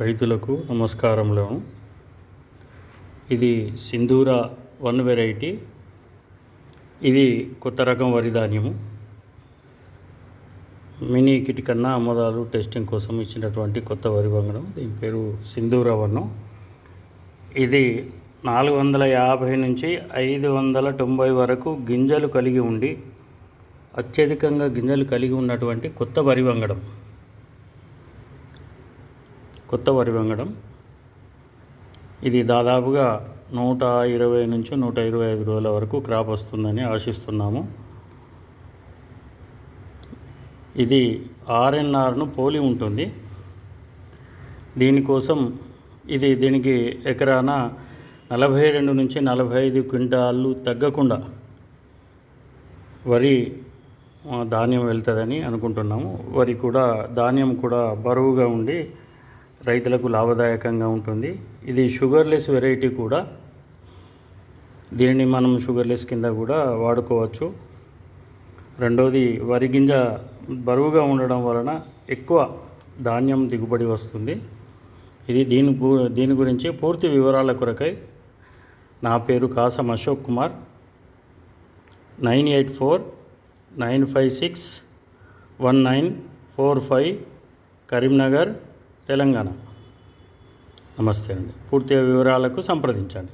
రైతులకు నమస్కారంలో. ఇది సింధూర 1 వెరైటీ. ఇది కొత్త రకం వరి ధాన్యము. మినీ కిట్ కన్నా అమ్మదాలు టెస్టింగ్ కోసం ఇచ్చినటువంటి కొత్త వరి వంగడం. దీని పేరు సింధూర 1. ఇది 450 నుంచి 590 వరకు గింజలు కలిగి ఉండి అత్యధికంగా గింజలు కలిగి ఉన్నటువంటి కొత్త వరి వంగడం. ఇది దాదాపుగా 120 నుంచి 125 రోజుల వరకు క్రాప్ వస్తుందని ఆశిస్తున్నాము. ఇది RNRను పోలి ఉంటుంది. దీనికి ఎకరాన 42 నుంచి 45 క్వింటాళ్ళు తగ్గకుండా వరి ధాన్యం వెళ్తుందని అనుకుంటున్నాము. ధాన్యం కూడా బరువుగా ఉండి రైతులకు లాభదాయకంగా ఉంటుంది. ఇది షుగర్లెస్ వెరైటీ కూడా. దీనిని మనం షుగర్లెస్ కింద కూడా వాడుకోవచ్చు. రెండోది, వరి గింజ బరువుగా ఉండడం వలన ఎక్కువ ధాన్యం దిగుబడి వస్తుంది. దీని గురించి పూర్తి వివరాల కొరకై నా పేరు కాసం అశోక్ కుమార్, 9849561945, కరీంనగర్, తెలంగాణ. నమస్తే అండి. పూర్తి వివరాలకు సంప్రదించండి.